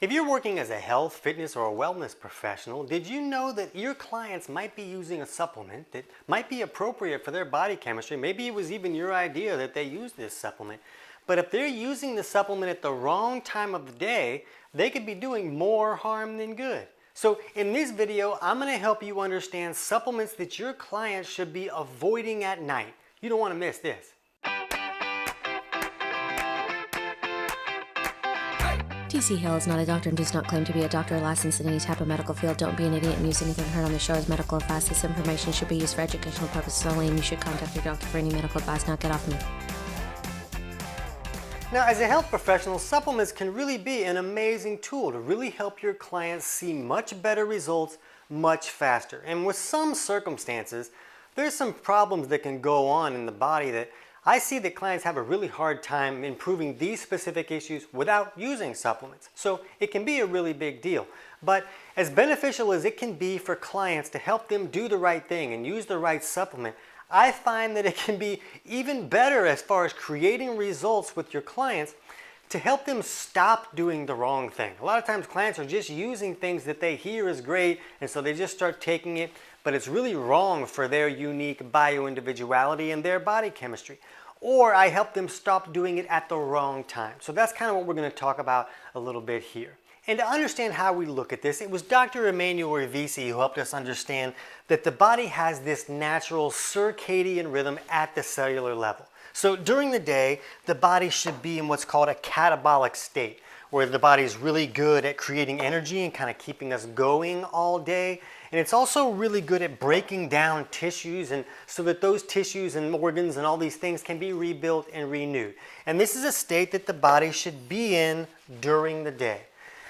If you're working as a health, fitness, or a wellness professional, did you know that your clients might be using a supplement that might be appropriate for their body chemistry? Maybe it was even your idea that they use this supplement. But if they're using the supplement at the wrong time of the day, they could be doing more harm than good. So in this video, I'm going to help you understand supplements that your clients should be avoiding at night. You don't want to miss this. T.C. Hale is not a doctor and does not claim to be a doctor or licensed in any type of medical field. Don't be an idiot and use anything heard on the show as medical advice. This information should be used for educational purposes only, and you should contact your doctor for any medical advice. Now get off me. Now, as a health professional, supplements can really be an amazing tool to really help your clients see much better results much faster. And with some circumstances, there's some problems that can go on in the body that I see that clients have a really hard time improving these specific issues without using supplements. So it can be a really big deal. But as beneficial as it can be for clients to help them do the right thing and use the right supplement, I find that it can be even better as far as creating results with your clients to help them stop doing the wrong thing. A lot of times clients are just using things that they hear is great, and so they just start taking it, but it's really wrong for their unique bio-individuality and their body chemistry. Or I help them stop doing it at the wrong time. So that's kind of what we're going to talk about a little bit here. And to understand how we look at this, it was Dr. Emmanuel Rivisi who helped us understand that the body has this natural circadian rhythm at the cellular level. So during the day, the body should be in what's called a catabolic state, where the body is really good at creating energy and kind of keeping us going all day. And it's also really good at breaking down tissues, and so that those tissues and organs and all these things can be rebuilt and renewed. And this is a state that the body should be in during the day.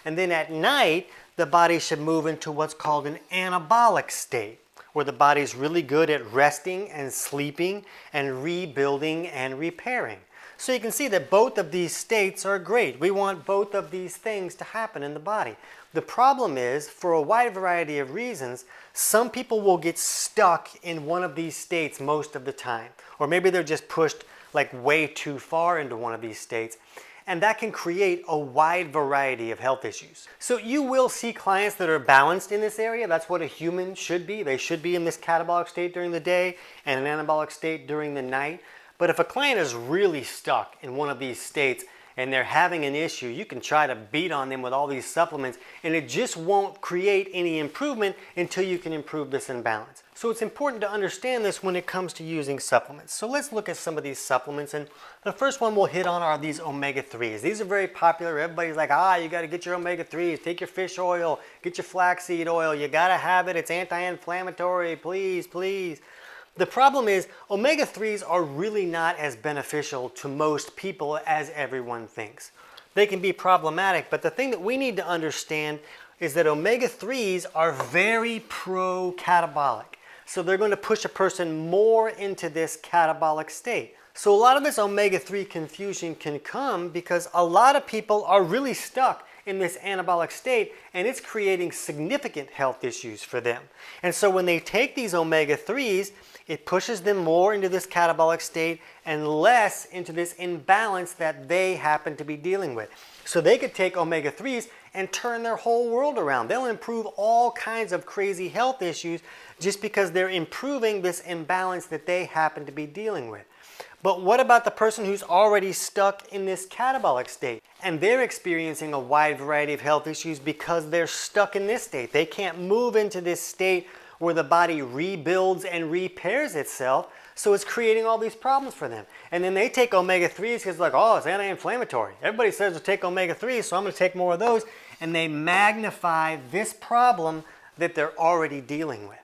And then at night, the body should move into what's called an anabolic state, where the body is really good at resting and sleeping and rebuilding and repairing. So you can see that both of these states are great. We want both of these things to happen in the body. The problem is, for a wide variety of reasons, some people will get stuck in one of these states most of the time. Or maybe they're just pushed like way too far into one of these states. And that can create a wide variety of health issues. So you will see clients that are balanced in this area. That's what a human should be. They should be in this catabolic state during the day and an anabolic state during the night. But if a client is really stuck in one of these states and they're having an issue, you can try to beat on them with all these supplements and it just won't create any improvement until you can improve this imbalance. So it's important to understand this when it comes to using supplements. So let's look at some of these supplements, and the first one we'll hit on are these omega-3s. These are very popular. Everybody's like, you got to get your omega-3s, take your fish oil, get your flaxseed oil, you got to have it, it's anti-inflammatory, please, please. The problem is omega-3s are really not as beneficial to most people as everyone thinks. They can be problematic, but the thing that we need to understand is that omega-3s are very pro-catabolic. So they're going to push a person more into this catabolic state. So a lot of this omega-3 confusion can come because a lot of people are really stuck in this anabolic state, and it's creating significant health issues for them. And so when they take these omega-3s, it pushes them more into this catabolic state and less into this imbalance that they happen to be dealing with. So they could take omega-3s and turn their whole world around. They'll improve all kinds of crazy health issues just because they're improving this imbalance that they happen to be dealing with. But what about the person who's already stuck in this catabolic state? And they're experiencing a wide variety of health issues because they're stuck in this state. They can't move into this state where the body rebuilds and repairs itself, so it's creating all these problems for them. And then they take omega-3s because it's like, it's anti-inflammatory. Everybody says to take omega-3s, so I'm going to take more of those. And they magnify this problem that they're already dealing with.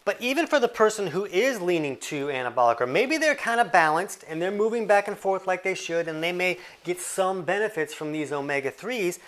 But even for the person who is leaning to anabolic, or maybe they're kind of balanced and they're moving back and forth like they should, and they may get some benefits from these omega-3s,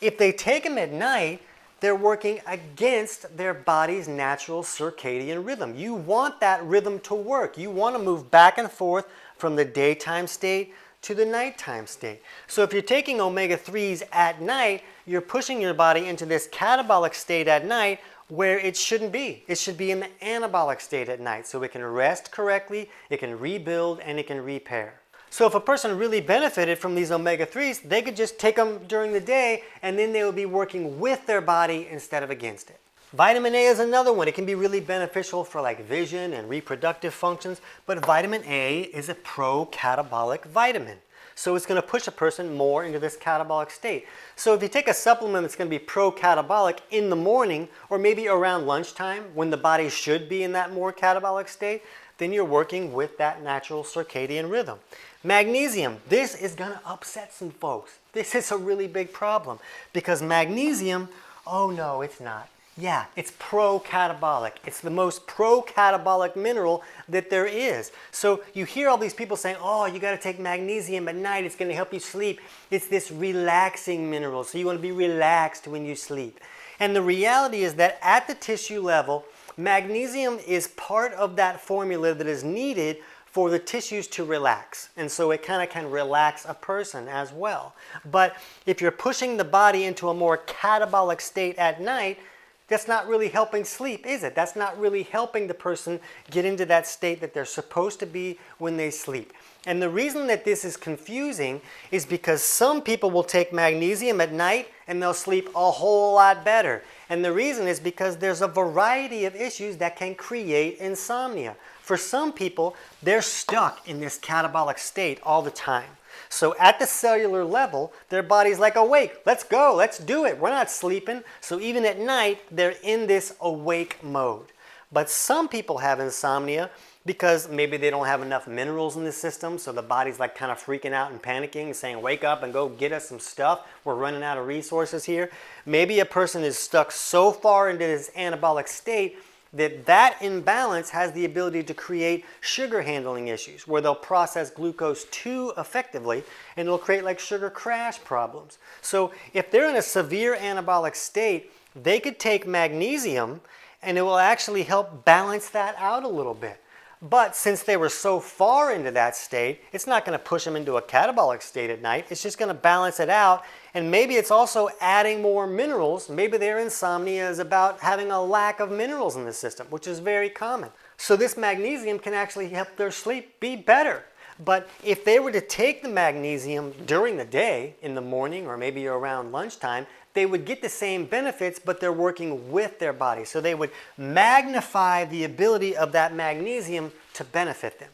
if they take them at night, they're working against their body's natural circadian rhythm. You want that rhythm to work. You want to move back and forth from the daytime state to the nighttime state. So if you're taking omega-3s at night, you're pushing your body into this catabolic state at night where it shouldn't be. It should be in the anabolic state at night so it can rest correctly, it can rebuild, and it can repair. So if a person really benefited from these omega-3s, they could just take them during the day and then they would be working with their body instead of against it. Vitamin A is another one. It can be really beneficial for like vision and reproductive functions, but vitamin A is a pro-catabolic vitamin. So it's going to push a person more into this catabolic state. So if you take a supplement that's going to be pro-catabolic in the morning or maybe around lunchtime when the body should be in that more catabolic state, then you're working with that natural circadian rhythm. Magnesium, this is going to upset some folks. This is a really big problem because magnesium, oh no, it's not. Yeah, it's pro-catabolic. It's the most pro-catabolic mineral that there is. So you hear all these people saying, oh, you got to take magnesium at night. It's going to help you sleep. It's this relaxing mineral. So you want to be relaxed when you sleep. And the reality is that at the tissue level, magnesium is part of that formula that is needed for the tissues to relax. And so it kind of can relax a person as well. But if you're pushing the body into a more catabolic state at night, that's not really helping sleep, is it? That's not really helping the person get into that state that they're supposed to be when they sleep. And the reason that this is confusing is because some people will take magnesium at night and they'll sleep a whole lot better. And the reason is because there's a variety of issues that can create insomnia. For some people, they're stuck in this catabolic state all the time. So at the cellular level, their body's like awake. Let's go, let's do it. We're not sleeping. So even at night, they're in this awake mode. But some people have insomnia because maybe they don't have enough minerals in the system. So the body's like kind of freaking out and panicking, saying, wake up and go get us some stuff. We're running out of resources here. Maybe a person is stuck so far into this anabolic state that imbalance has the ability to create sugar handling issues where they'll process glucose too effectively and it'll create like sugar crash problems. So if they're in a severe anabolic state, they could take magnesium and it will actually help balance that out a little bit. But since they were so far into that state, it's not going to push them into a catabolic state at night. It's just going to balance it out. And maybe it's also adding more minerals. Maybe their insomnia is about having a lack of minerals in the system, which is very common. So this magnesium can actually help their sleep be better. But if they were to take the magnesium during the day, in the morning or maybe around lunchtime, they would get the same benefits, but they're working with their body. So they would magnify the ability of that magnesium to benefit them.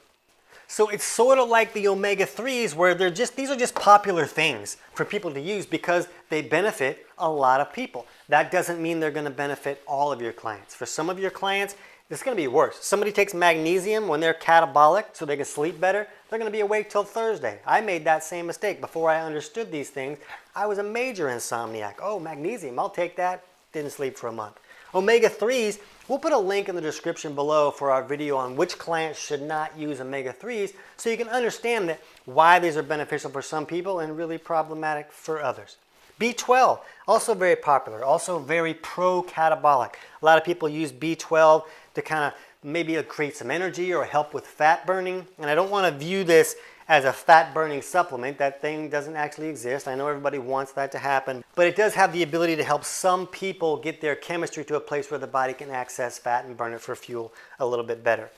So it's sort of like the omega-3s where these are just popular things for people to use because they benefit a lot of people. That doesn't mean they're going to benefit all of your clients. For some of your clients, it's going to be worse. Somebody takes magnesium when they're catabolic so they can sleep better, they're going to be awake till Thursday. I made that same mistake. Before I understood these things, I was a major insomniac. Oh, magnesium, I'll take that. Didn't sleep for a month. Omega-3s, we'll put a link in the description below for our video on which clients should not use omega-3s so you can understand why these are beneficial for some people and really problematic for others. B12, also very popular, also very pro-catabolic. A lot of people use B12 to kind of maybe create some energy or help with fat burning. And I don't want to view this as a fat burning supplement. That thing doesn't actually exist. I know everybody wants that to happen, but it does have the ability to help some people get their chemistry to a place where the body can access fat and burn it for fuel a little bit better.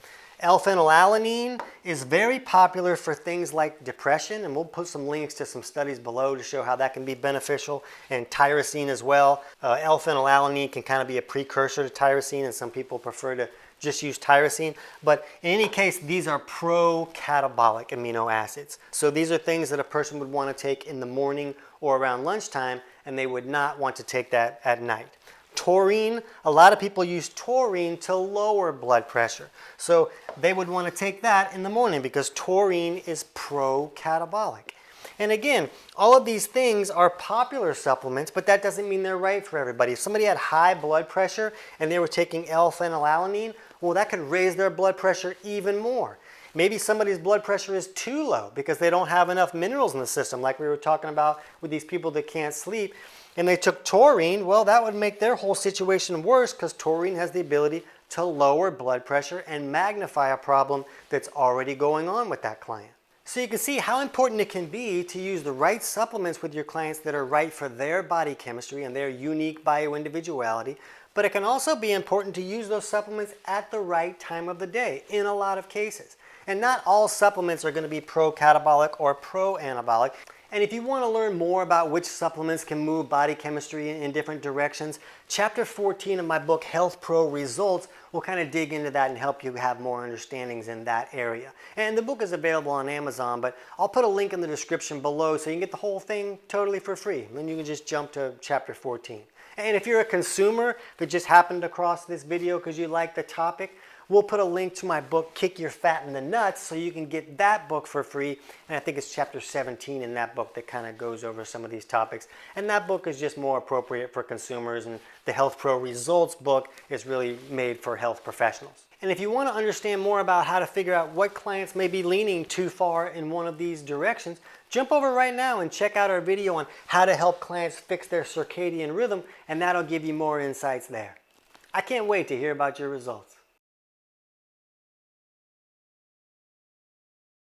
L-Phenylalanine is very popular for things like depression, and we'll put some links to some studies below to show how that can be beneficial, and tyrosine as well. L-Phenylalanine can kind of be a precursor to tyrosine, and some people prefer to just use tyrosine. But in any case, these are pro-catabolic amino acids. So these are things that a person would want to take in the morning or around lunchtime, and they would not want to take that at night. Taurine, a lot of people use taurine to lower blood pressure. So they would want to take that in the morning because taurine is pro-catabolic. And again, all of these things are popular supplements, but that doesn't mean they're right for everybody. If somebody had high blood pressure and they were taking L-Phenylalanine, well, that could raise their blood pressure even more. Maybe somebody's blood pressure is too low because they don't have enough minerals in the system, like we were talking about with these people that can't sleep. And they took taurine, well, that would make their whole situation worse because taurine has the ability to lower blood pressure and magnify a problem that's already going on with that client. So you can see how important it can be to use the right supplements with your clients that are right for their body chemistry and their unique bio-individuality. But it can also be important to use those supplements at the right time of the day in a lot of cases. And not all supplements are going to be pro-catabolic or pro-anabolic. And if you want to learn more about which supplements can move body chemistry in different directions, Chapter 14 of my book, Health Pro Results, will kind of dig into that and help you have more understandings in that area. And the book is available on Amazon, but I'll put a link in the description below so you can get the whole thing totally for free. Then you can just jump to Chapter 14. And if you're a consumer that just happened across this video because you like the topic, we'll put a link to my book, Kick Your Fat in the Nuts, so you can get that book for free. And I think it's chapter 17 in that book that kind of goes over some of these topics. And that book is just more appropriate for consumers, and the Health Pro Results book is really made for health professionals. And if you want to understand more about how to figure out what clients may be leaning too far in one of these directions, jump over right now and check out our video on how to help clients fix their circadian rhythm, and that'll give you more insights there. I can't wait to hear about your results.